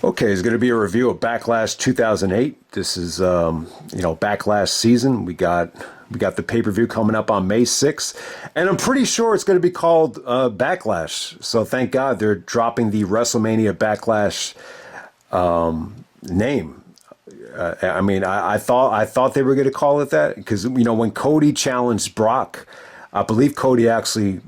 Okay, it's going to be a review of Backlash 2008. This is, Backlash season. We got the pay-per-view coming up on May 6th, and I'm pretty sure it's going to be called Backlash. So thank God they're dropping the WrestleMania Backlash name. I thought they were going to call it that because when Cody challenged Brock, I believe Cody actually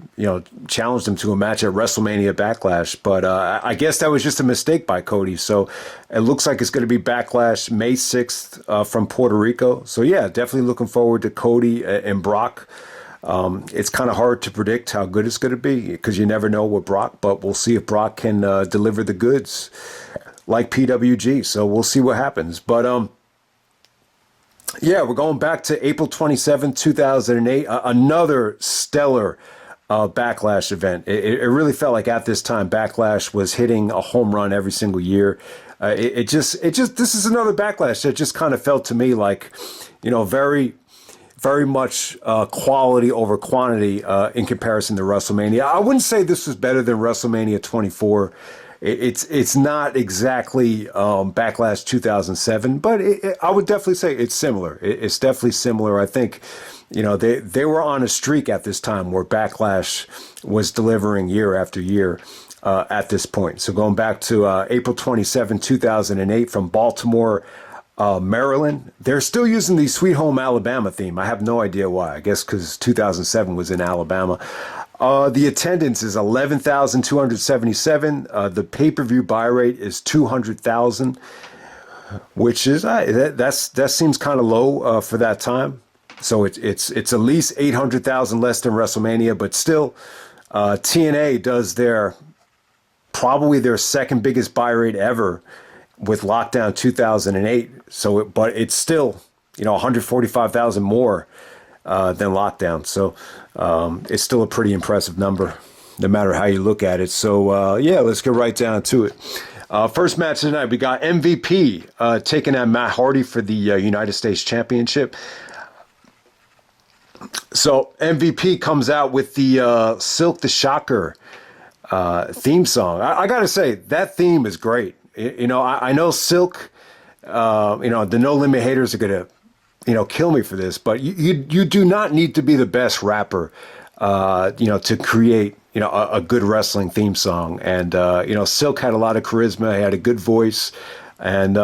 challenged him to a match at WrestleMania Backlash, but I guess that was just a mistake by Cody. So it looks like it's going to be Backlash May 6th from Puerto Rico. So yeah, definitely looking forward to Cody and Brock. It's kind of hard to predict how good it's going to be because you never know with Brock, but we'll see if Brock can deliver the goods like PWG. So we'll see what happens. But yeah, we're going back to April 27th, 2008. Another stellar Backlash event. It really felt like at this time Backlash was hitting a home run every single year. This is another Backlash that just kind of felt to me like, very, very much quality over quantity in comparison to WrestleMania. I wouldn't say this was better than WrestleMania 24. It's not exactly Backlash 2007, but I would definitely say it's similar. It's definitely similar. I think, they were on a streak at this time where Backlash was delivering year after year at this point. So going back to April 27, 2008 from Baltimore, Maryland, they're still using the Sweet Home Alabama theme. I have no idea why. I guess because 2007 was in Alabama. The attendance is 11,277. The pay-per-view buy rate is 200,000, which is that seems kind of low for that time. So it's at least 800,000 less than WrestleMania, but still, TNA does probably their second biggest buy rate ever with Lockdown 2008. But it's still 145,000 more than Lockdown. So it's still a pretty impressive number, no matter how you look at it. So yeah, let's get right down to it. First match tonight, we got MVP taking on Matt Hardy for the United States Championship. So MVP comes out with the Silk the Shocker theme song. I got to say, that theme is great. I know Silk, the No Limit haters are going to kill me for this, but you do not need to be the best rapper, to create, a good wrestling theme song. And, Silk had a lot of charisma. He had a good voice, and,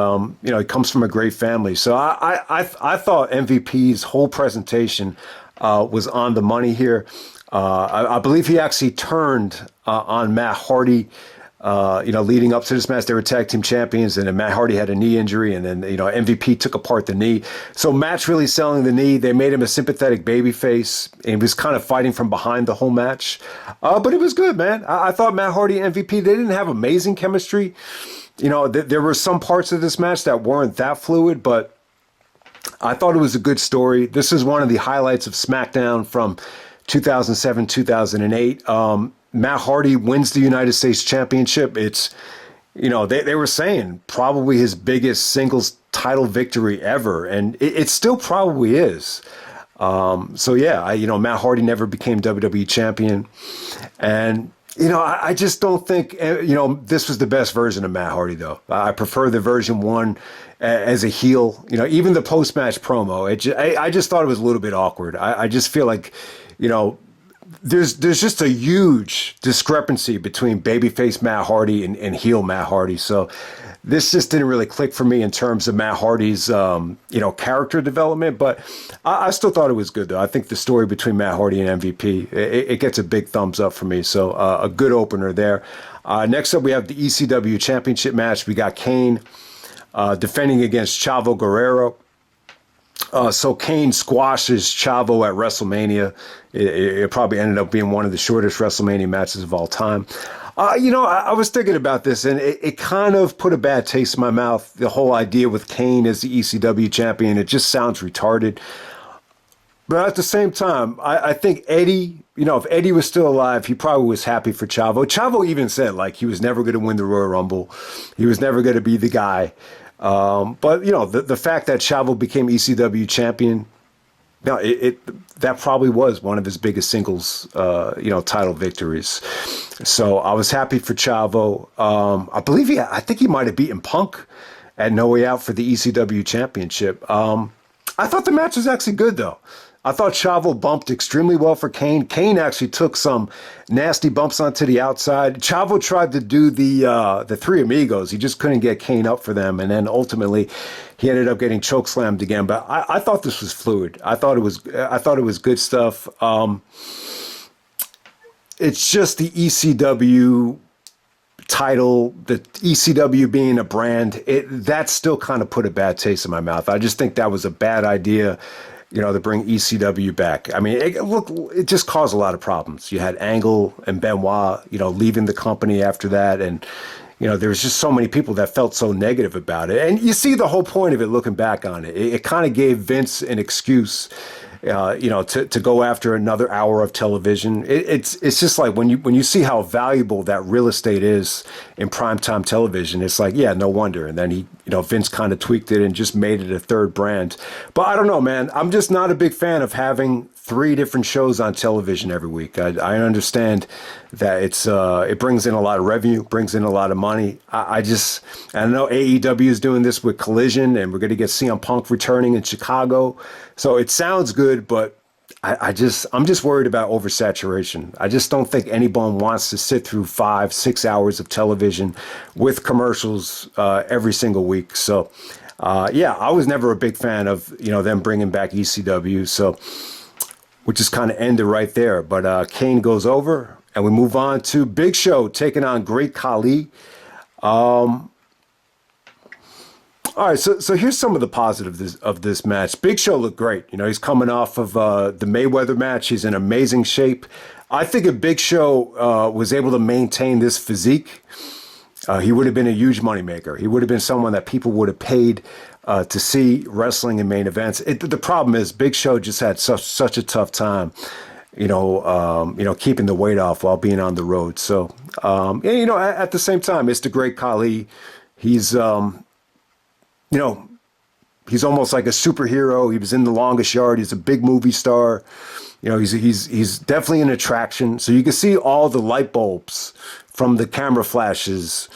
he comes from a great family. So I thought MVP's whole presentation was on the money here. I believe he actually turned on Matt Hardy. Leading up to this match, they were tag team champions, and then Matt Hardy had a knee injury, and then, MVP took apart the knee. So Matt's really selling the knee. They made him a sympathetic babyface, and he was kind of fighting from behind the whole match. But it was good, man. I thought Matt Hardy and MVP, they didn't have amazing chemistry. There were some parts of this match that weren't that fluid, but I thought it was a good story. This is one of the highlights of SmackDown from 2007, 2008. Matt Hardy wins the United States Championship. It's, they were saying probably his biggest singles title victory ever, and it still probably is. So yeah, Matt Hardy never became WWE champion, and I just don't think this was the best version of Matt Hardy though. I prefer the version one as a heel. Even the post match promo, I just thought it was a little bit awkward. I just feel like, there's just a huge discrepancy between babyface Matt Hardy and heel Matt Hardy. So this just didn't really click for me in terms of Matt Hardy's, character development. But I still thought it was good, though. I think the story between Matt Hardy and MVP, it gets a big thumbs up for me. So a good opener there. Next up, we have the ECW Championship match. We got Kane defending against Chavo Guerrero. So Kane squashes Chavo at WrestleMania. It probably ended up being one of the shortest WrestleMania matches of all time. I was thinking about this, and it kind of put a bad taste in my mouth. The whole idea with Kane as the ECW champion, it just sounds retarded. But at the same time, I think Eddie, if Eddie was still alive, he probably was happy for Chavo. Chavo even said, like, he was never going to win the Royal Rumble. He was never going to be the guy. But the fact that Chavo became ECW champion, No, that probably was one of his biggest singles, title victories. So I was happy for Chavo. I think he might have beaten Punk at No Way Out for the ECW championship. I thought the match was actually good, though. I thought Chavo bumped extremely well for Kane. Kane actually took some nasty bumps onto the outside. Chavo tried to do the Three Amigos. He just couldn't get Kane up for them, and then ultimately he ended up getting chokeslammed again. But I thought this was fluid. I thought it was good stuff. It's just the ECW title, the ECW being a brand, that still kind of put a bad taste in my mouth. I just think that was a bad idea, to bring ECW back. I mean, it just caused a lot of problems. You had Angle and Benoit, leaving the company after that. And, there was just so many people that felt so negative about it. And you see the whole point of it looking back on it. It kind of gave Vince an excuse, to go after another hour of television. It's just like when you see how valuable that real estate is in primetime television, it's like, yeah, no wonder. And then Vince kind of tweaked it and just made it a third brand. But I don't know, man. I'm just not a big fan of having 3 different shows on television every week. I understand that it brings in a lot of revenue, brings in a lot of money. I know AEW is doing this with Collision, and we're going to get CM Punk returning in Chicago. So it sounds good, but I'm just worried about oversaturation. I just don't think anyone wants to sit through 5-6 hours of television with commercials every single week. So I was never a big fan of them bringing back ECW. So we just kind of ended right there. But Kane goes over, and we move on to Big Show taking on Great Khali. All right, so here's some of the positives of this match. Big Show looked great. He's coming off of the Mayweather match. He's in amazing shape. I think if Big Show was able to maintain this physique, he would have been a huge moneymaker. He would have been someone that people would have paid to see wrestling in main events. The problem is Big Show just had such a tough time, keeping the weight off while being on the road. So, at the same time, it's the Great Khali. He's he's almost like a superhero. He was in The Longest Yard. He's a big movie star. He's definitely an attraction. So you can see all the light bulbs from the camera flashes,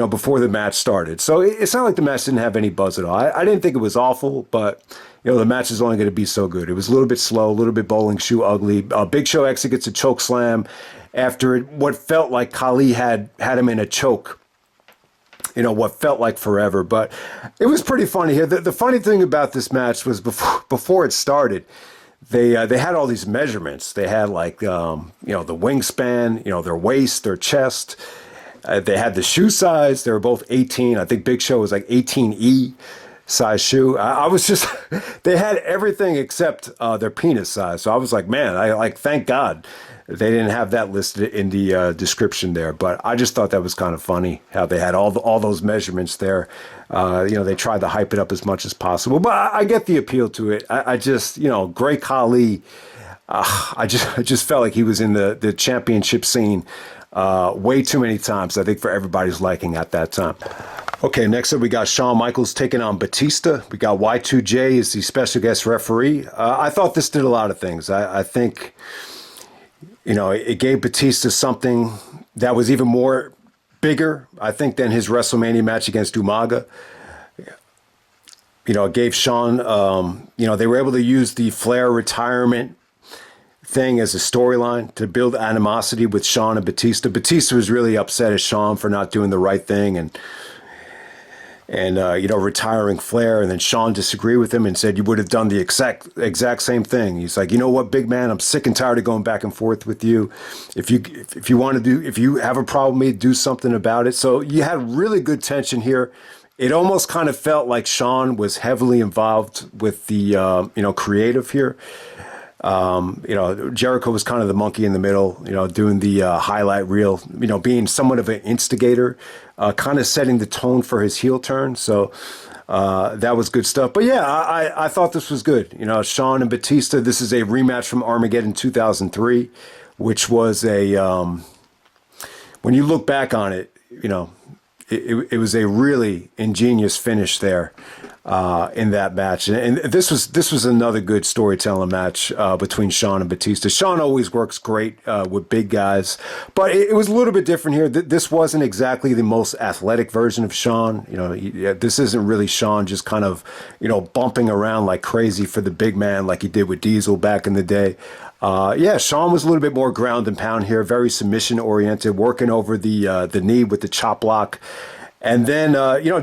before the match started. So it's not like the match didn't have any buzz at all. I didn't think it was awful, but the match is only going to be so good. It was a little bit slow, a little bit bowling shoe ugly. Big Show actually gets a choke slam after what felt like Khali had him in a choke. What felt like forever, but it was pretty funny here. The funny thing about this match was before it started, they had all these measurements. They had the wingspan, their waist, their chest. They had the shoe size. They were both 18. I think Big Show was like 18E size shoe. I was just, they had everything except their penis size. So I was like, man, thank God they didn't have that listed in the description there. But I just thought that was kind of funny how they had all those measurements there. They tried to hype it up as much as possible. But I get the appeal to it. I just, Great Khali, I just felt like he was in the championship scene way too many times, I think, for everybody's liking at that time. Okay, next up we got Shawn Michaels taking on Batista. We got Y2J as the special guest referee. I thought this did a lot of things. I think, it gave Batista something that was even more bigger, I think, than his WrestleMania match against Umaga. It gave Shawn, they were able to use the Flair retirement thing as a storyline to build animosity with Shawn and Batista. Batista was really upset at Shawn for not doing the right thing and retiring Flair, and then Shawn disagreed with him and said, you would have done the exact same thing. He's like, you know what, big man, I'm sick and tired of going back and forth with you. If you have a problem with me, do something about it. So you had really good tension here. It almost kind of felt like Shawn was heavily involved with the, creative here. Jericho was kind of the monkey in the middle, doing the highlight reel, being somewhat of an instigator, kind of setting the tone for his heel turn. So that was good stuff. But yeah, I thought this was good. Shawn and Batista, this is a rematch from Armageddon 2003, which was when you look back on it, it was a really ingenious finish there. in that match. And this was another good storytelling match between Shawn and Batista. Shawn always works great with big guys, but it was a little bit different here. This wasn't exactly the most athletic version of Shawn. This isn't really Shawn just kind of, bumping around like crazy for the big man like he did with Diesel back in the day. Shawn was a little bit more ground and pound here, very submission oriented, working over the knee with the chop block, and then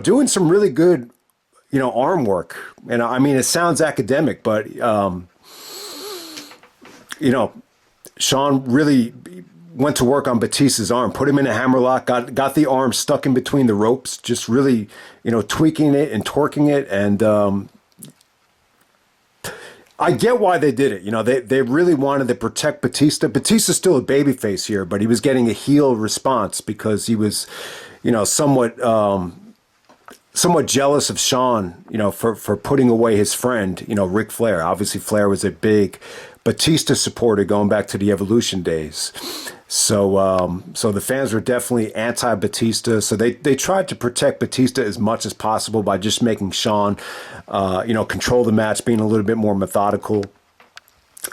doing some really good arm work. And I mean, it sounds academic, but Shawn really went to work on Batista's arm, put him in a hammerlock, got the arm stuck in between the ropes, just really tweaking it and torquing it. And I get why they did it. They really wanted to protect Batista. Batista's still a babyface here, but he was getting a heel response because he was, somewhat jealous of Shawn, for putting away his friend, Ric Flair. Obviously, Flair was a big Batista supporter going back to the Evolution days. So the fans were definitely anti-Batista. So they tried to protect Batista as much as possible by just making Shawn, control the match, being a little bit more methodical.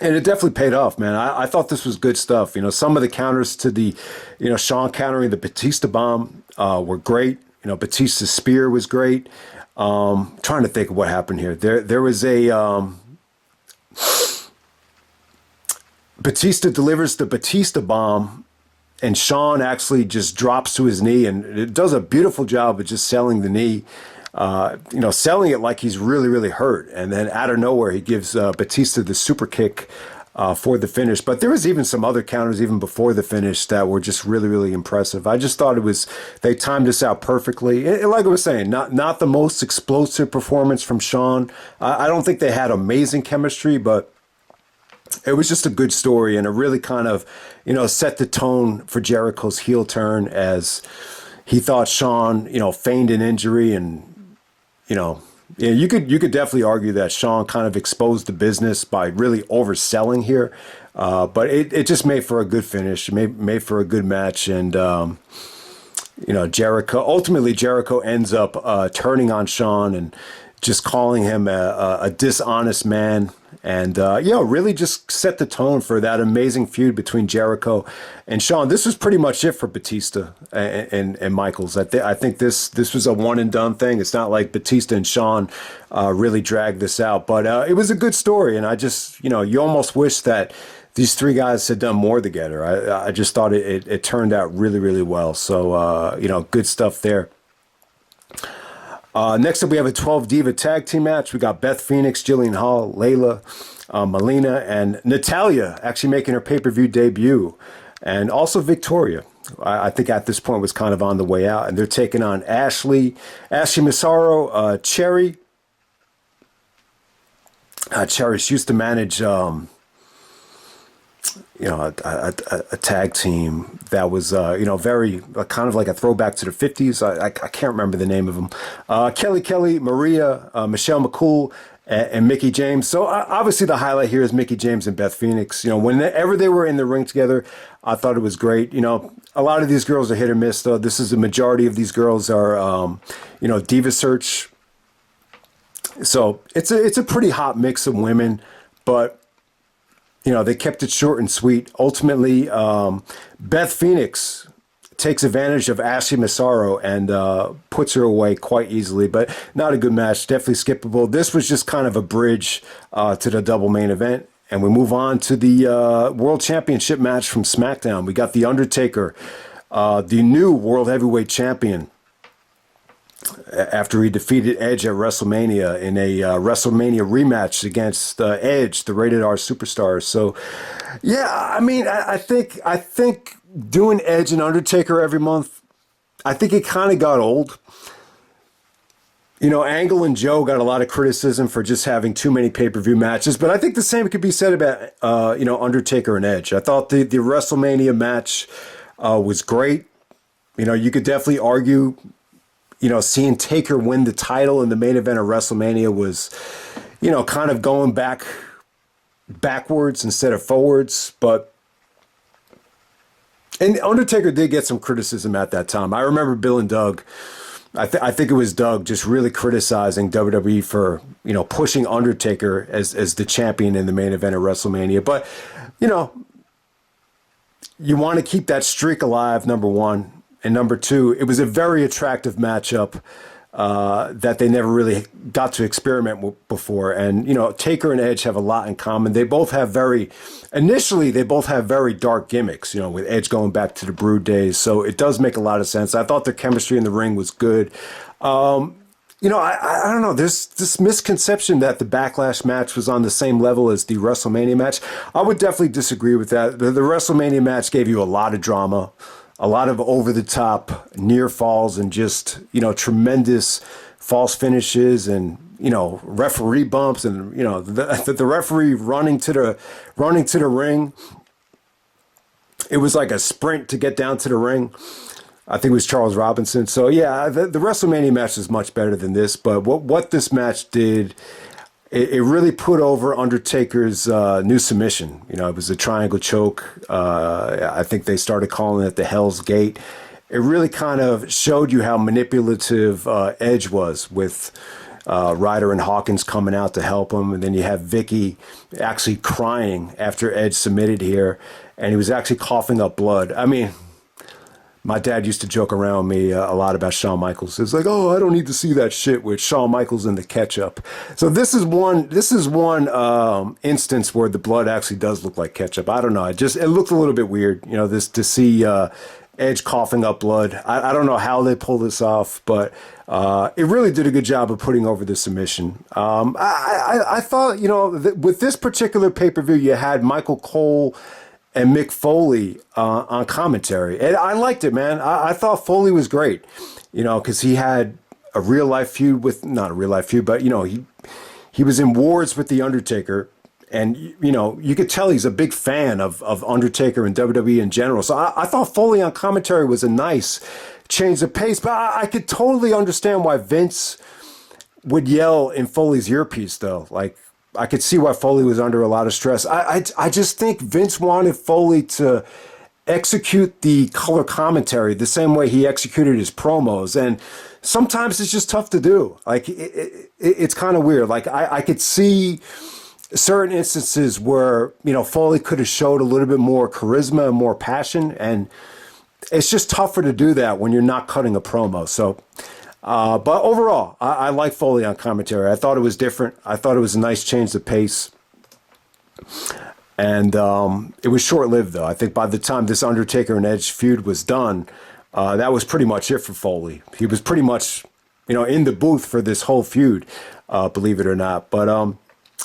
And it definitely paid off, man. I thought this was good stuff. Some of the counters to the, Shawn countering the Batista bomb were great. Batista's spear was great. Trying to think of what happened here. There was a Batista delivers the Batista bomb, and Shawn actually just drops to his knee, and it does a beautiful job of just selling the knee. Selling it like he's really, really hurt. And then out of nowhere, he gives Batista the super kick for the finish. But there was even some other counters even before the finish that were just really, really impressive. I just thought they timed this out perfectly. And like I was saying, not the most explosive performance from Shawn. I don't think they had amazing chemistry, but it was just a good story, and it really kind of, set the tone for Jericho's heel turn as he thought Shawn, feigned an injury, and you could definitely argue that Shawn kind of exposed the business by really overselling here, but it just made for a good finish, made for a good match, and Jericho ends up turning on Shawn and just calling him a dishonest man. And, really just set the tone for that amazing feud between Jericho and Shawn. This was pretty much it for Batista and Michaels. I think this was a one and done thing. It's not like Batista and Shawn really dragged this out, but it was a good story. And I just, you almost wish that these three guys had done more together. I just thought it turned out really, really well. So, good stuff there. Next up, we have a 12 Diva Tag Team match. We got Beth Phoenix, Jillian Hall, Layla, Melina, and Natalya actually making her pay-per-view debut. And also Victoria, I think at this point was kind of on the way out. And they're taking on Ashley Massaro, Cherry. Cherry, she used to manage, a tag team that was, very kind of like a throwback to the 50s. I can't remember the name of them. Kelly, Maria, Michelle McCool, and Mickie James. So obviously the highlight here is Mickie James and Beth Phoenix. Whenever they were in the ring together, I thought it was great. A lot of these girls are hit or miss, though. This is the majority of these girls are, Diva Search. So it's a pretty hot mix of women, but they kept it short and sweet. Ultimately, Beth Phoenix takes advantage of Ashley Massaro and puts her away quite easily, but not a good match. Definitely skippable. This was just kind of a bridge to the double main event. And we move on to the World Championship match from SmackDown. We got The Undertaker, the new World Heavyweight Champion, after he defeated Edge at WrestleMania in a WrestleMania rematch against Edge, the Rated R Superstars. So, I think doing Edge and Undertaker every month, I think it kind of got old. Angle and Joe got a lot of criticism for just having too many pay-per-view matches, but I think the same could be said about, Undertaker and Edge. I thought the WrestleMania match was great. You could definitely argue, seeing Taker win the title in the main event of WrestleMania was, kind of going backwards instead of forwards. And Undertaker did get some criticism at that time. I remember Bill and Doug, I think it was Doug just really criticizing WWE for, pushing Undertaker as the champion in the main event of WrestleMania. But, you want to keep that streak alive, number one. And number two, it was a very attractive matchup that they never really got to experiment with before. And, Taker and Edge have a lot in common. They both have initially very dark gimmicks, with Edge going back to the Brood days. So it does make a lot of sense. I thought their chemistry in the ring was good. I don't know. There's this misconception that the Backlash match was on the same level as the WrestleMania match. I would definitely disagree with that. The WrestleMania match gave you a lot of drama, a lot of over-the-top near falls, and just, tremendous false finishes and, referee bumps and, the referee running to the ring. It was like a sprint to get down to the ring. I think it was Charles Robinson. So, yeah, the WrestleMania match is much better than this. But what this match did, it really put over Undertaker's new submission. It was a triangle choke. I think they started calling it the Hell's Gate. It really kind of showed you how manipulative Edge was with Ryder and Hawkins coming out to help him. And then you have Vicky actually crying after Edge submitted here. And he was actually coughing up blood. I mean, my dad used to joke around me a lot about Shawn Michaels. It's like, oh, I don't need to see that shit with Shawn Michaels in the ketchup. So this is one instance where the blood actually does look like ketchup. I don't know. It looked a little bit weird, this to see Edge coughing up blood. I don't know how they pull this off, but it really did a good job of putting over the submission. I thought, with this particular pay-per-view, you had Michael Cole and Mick Foley on commentary. And I liked it, man. I thought Foley was great, because he had a real-life feud not a real-life feud, but, he was in wars with The Undertaker. And, you could tell he's a big fan of Undertaker and WWE in general. So I thought Foley on commentary was a nice change of pace. But I could totally understand why Vince would yell in Foley's earpiece, though. Like, I could see why Foley was under a lot of stress. I just think Vince wanted Foley to execute the color commentary the same way he executed his promos. And sometimes it's just tough to do. Like, it's kind of weird. Like, I could see certain instances where, Foley could have showed a little bit more charisma and more passion. And it's just tougher to do that when you're not cutting a promo. So, but overall, I like Foley on commentary. I thought it was different. I thought it was a nice change of pace. And it was short-lived, though. I think by the time this Undertaker and Edge feud was done, that was pretty much it for Foley. He was pretty much, in the booth for this whole feud, believe it or not. But,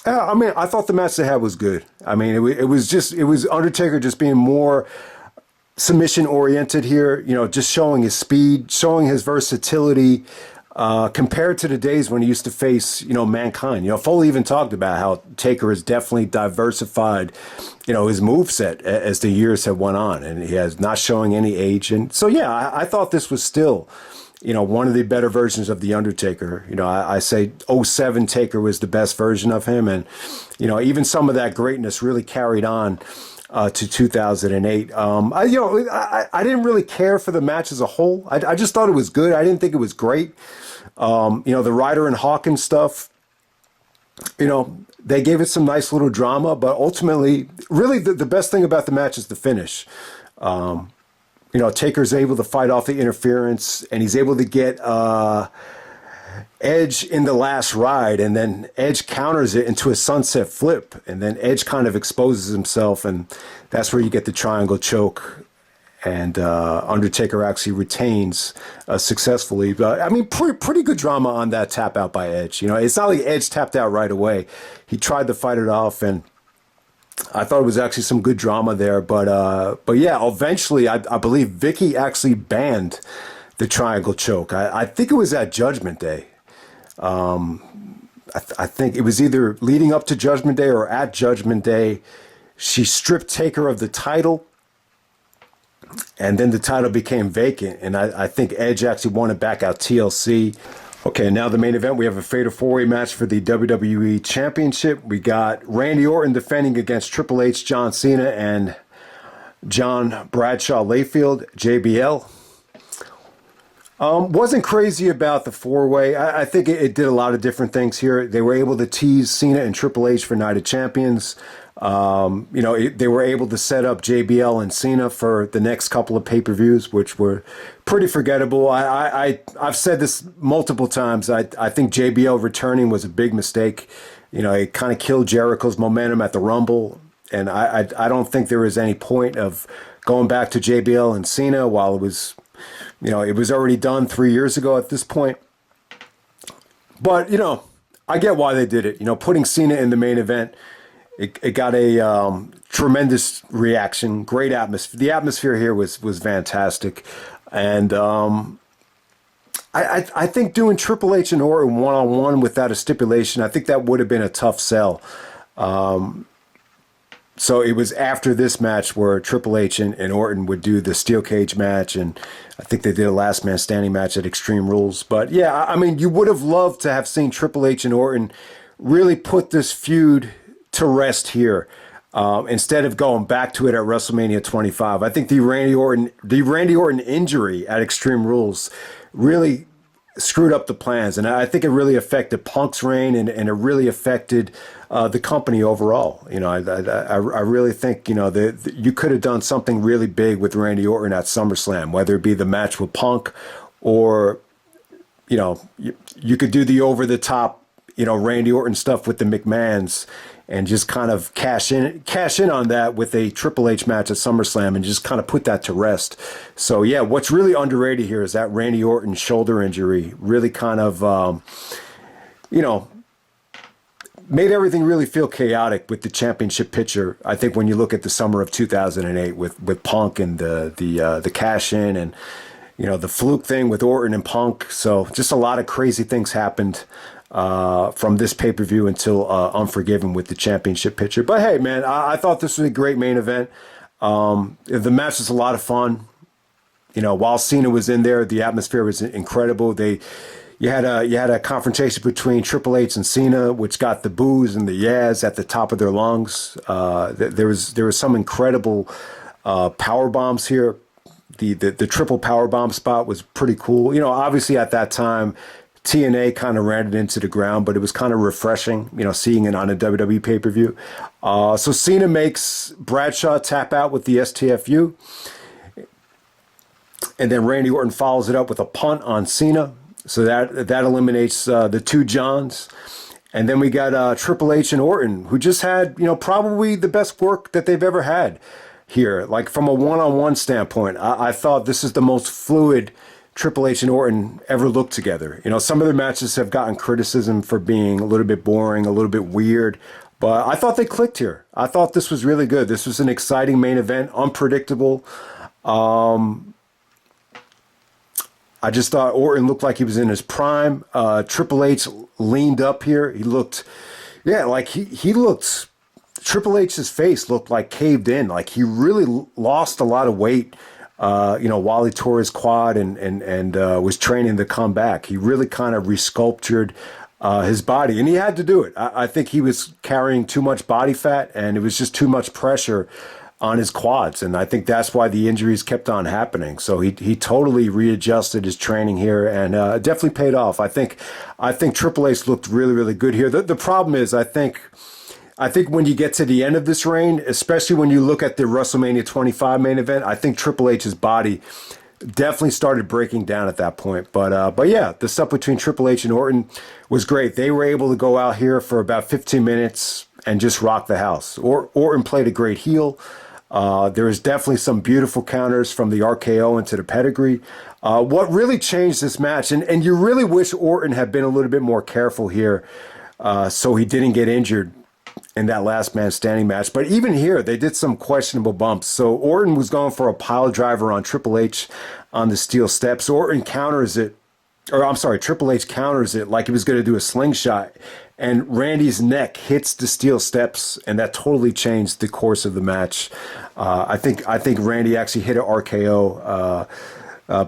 I mean, I thought the match they had was good. I mean, it was Undertaker just being more submission oriented here, just showing his speed, showing his versatility, compared to the days when he used to face, Mankind. Foley even talked about how Taker has definitely diversified, his moveset as the years have went on, and he has not showing any age. And so, yeah, I thought this was still, one of the better versions of The Undertaker. I say '07 Taker was the best version of him. And, even some of that greatness really carried on to 2008. I didn't really care for the match as a whole. I just thought it was good. I didn't think it was great. The Ryder and Hawkins stuff, they gave it some nice little drama, but ultimately, really the best thing about the match is the finish. Taker's able to fight off the interference, and he's able to get Edge in the last ride, and then Edge counters it into a sunset flip, and then Edge kind of exposes himself, and that's where you get the triangle choke, and Undertaker actually retains successfully. But I mean, pretty good drama on that tap out by Edge. It's not like Edge tapped out right away. He tried to fight it off, and I thought it was actually some good drama there. But yeah, eventually I believe Vicky actually banned the triangle choke. I think it was at Judgment Day. I think it was either leading up to Judgment Day or at Judgment Day. She stripped Taker of the title, and then the title became vacant. And I think Edge actually won it back out TLC. Okay, now the main event, we have a Fatal 4-Way match for the WWE Championship. We got Randy Orton defending against Triple H, John Cena, and John Bradshaw Layfield, JBL. Wasn't crazy about the four-way. I think it did a lot of different things here. They were able to tease Cena and Triple H for Night of Champions. They were able to set up JBL and Cena for the next couple of pay-per-views, which were pretty forgettable. I've said this multiple times. I think JBL returning was a big mistake. It kind of killed Jericho's momentum at the Rumble, and I don't think there was any point of going back to JBL and Cena while it was already done 3 years ago at this point. But, I get why they did it. Putting Cena in the main event, it got a tremendous reaction, great atmosphere. The atmosphere here was fantastic. And I think doing Triple H and Orton one-on-one without a stipulation, I think that would have been a tough sell. So it was after this match where Triple H and Orton would do the steel cage match, and I think they did a last man standing match at Extreme Rules. But yeah, I mean, you would have loved to have seen Triple H and Orton really put this feud to rest here, instead of going back to it at WrestleMania 25. I think the Randy Orton injury at Extreme Rules really screwed up the plans, and I think it really affected Punk's reign, and it really affected the company overall. I really think that you could have done something really big with Randy Orton at SummerSlam, whether it be the match with Punk, or you could do the over the top Randy Orton stuff with the McMahons, and just kind of cash in on that with a Triple H match at SummerSlam, and just kind of put that to rest. So yeah, what's really underrated here is that Randy Orton shoulder injury really kind of, made everything really feel chaotic with the championship picture. I think when you look at the summer of 2008 with Punk and the cash in, and the fluke thing with Orton and Punk. So just a lot of crazy things happened from this pay-per-view until Unforgiven with the championship picture. But hey, man, I thought this was a great main event. The match was a lot of fun. While Cena was in there, the atmosphere was incredible. You had a confrontation between Triple H and Cena, which got the boos and the yeahs at the top of their lungs. There was some incredible power bombs here. The triple power bomb spot was pretty cool. Obviously at that time, TNA kind of ran it into the ground, but it was kind of refreshing, seeing it on a WWE pay-per-view. So Cena makes Bradshaw tap out with the STFU. And then Randy Orton follows it up with a punt on Cena. So that eliminates the two Johns. And then we got Triple H and Orton, who just had, probably the best work that they've ever had here. Like from a one-on-one standpoint, I thought this is the most fluid Triple H and Orton ever looked together. Some of their matches have gotten criticism for being a little bit boring, a little bit weird, but I thought they clicked here. I thought this was really good. This was an exciting main event, unpredictable. I just thought Orton looked like he was in his prime. Triple H leaned up here. He looked, like he looked, Triple H's face looked like caved in. Like he really lost a lot of weight. While he tore his quad and was training to come back. He really kind of resculptured his body, and he had to do it. I think he was carrying too much body fat, and it was just too much pressure on his quads, and I think that's why the injuries kept on happening. So he totally readjusted his training here, and definitely paid off. I think Triple H looked really, really good here. The problem is, I think when you get to the end of this reign, especially when you look at the WrestleMania 25 main event, I think Triple H's body definitely started breaking down at that point. But yeah, the stuff between Triple H and Orton was great. They were able to go out here for about 15 minutes and just rock the house. Orton played a great heel. There was definitely some beautiful counters from the RKO into the pedigree. What really changed this match, and you really wish Orton had been a little bit more careful here so he didn't get injured in that last man standing match. But even here, they did some questionable bumps. So Orton was going for a pile driver on Triple H on the steel steps. Orton counters it, Triple H counters it like he was going to do a slingshot. And Randy's neck hits the steel steps, and that totally changed the course of the match. I think Randy actually hit an RKO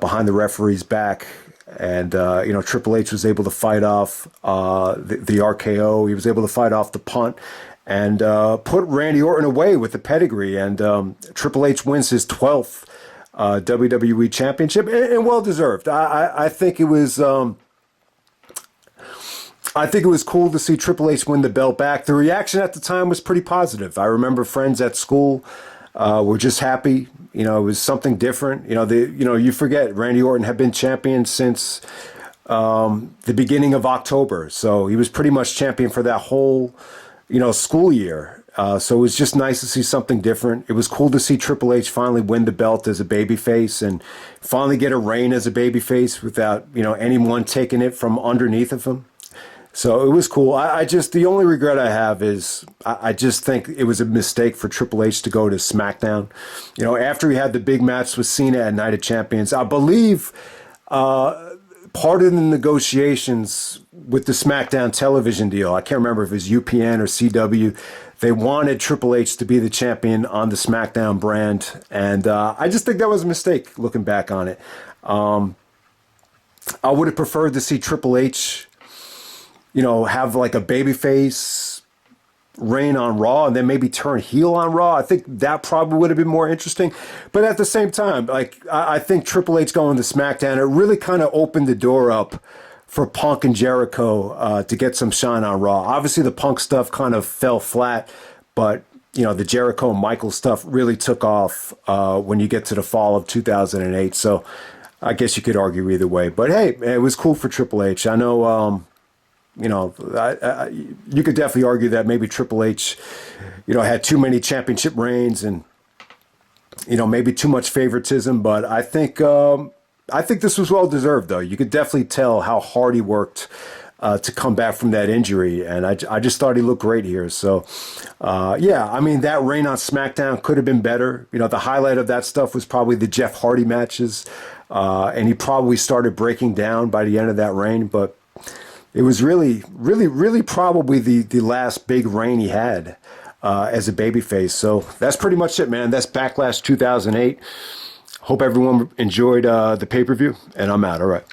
behind the referee's back. And, Triple H was able to fight off the RKO. He was able to fight off the punt and put Randy Orton away with the pedigree. And Triple H wins his 12th WWE Championship, and well deserved. I think it was. I think it was cool to see Triple H win the belt back. The reaction at the time was pretty positive. I remember friends at school were just happy. You know, it was something different. You forget Randy Orton had been champion since the beginning of October, so he was pretty much champion for that whole, school year. So it was just nice to see something different. It was cool to see Triple H finally win the belt as a babyface and finally get a reign as a babyface without, anyone taking it from underneath of him. So it was cool. The only regret I have is I just think it was a mistake for Triple H to go to SmackDown. After he had the big match with Cena at Night of Champions, I believe part of the negotiations with the SmackDown television deal, I can't remember if it was UPN or CW, they wanted Triple H to be the champion on the SmackDown brand. And I just think that was a mistake looking back on it. I would have preferred to see Triple H have like a babyface reign on Raw and then maybe turn heel on Raw. I think that probably would have been more interesting. But at the same time, I think Triple H going to SmackDown, it really kind of opened the door up for Punk and Jericho to get some shine on Raw. Obviously, the Punk stuff kind of fell flat, but the Jericho and Michael stuff really took off when you get to the fall of 2008. So I guess you could argue either way. But hey, it was cool for Triple H. I know. You could definitely argue that maybe Triple H, had too many championship reigns and, maybe too much favoritism. But I think this was well deserved, though. You could definitely tell how hard he worked to come back from that injury, and I just thought he looked great here. So, that reign on SmackDown could have been better. The highlight of that stuff was probably the Jeff Hardy matches, and he probably started breaking down by the end of that reign, but. It was really, really, really probably the last big reign he had as a babyface. So that's pretty much it, man. That's Backlash 2008. Hope everyone enjoyed the pay-per-view, and I'm out. All right.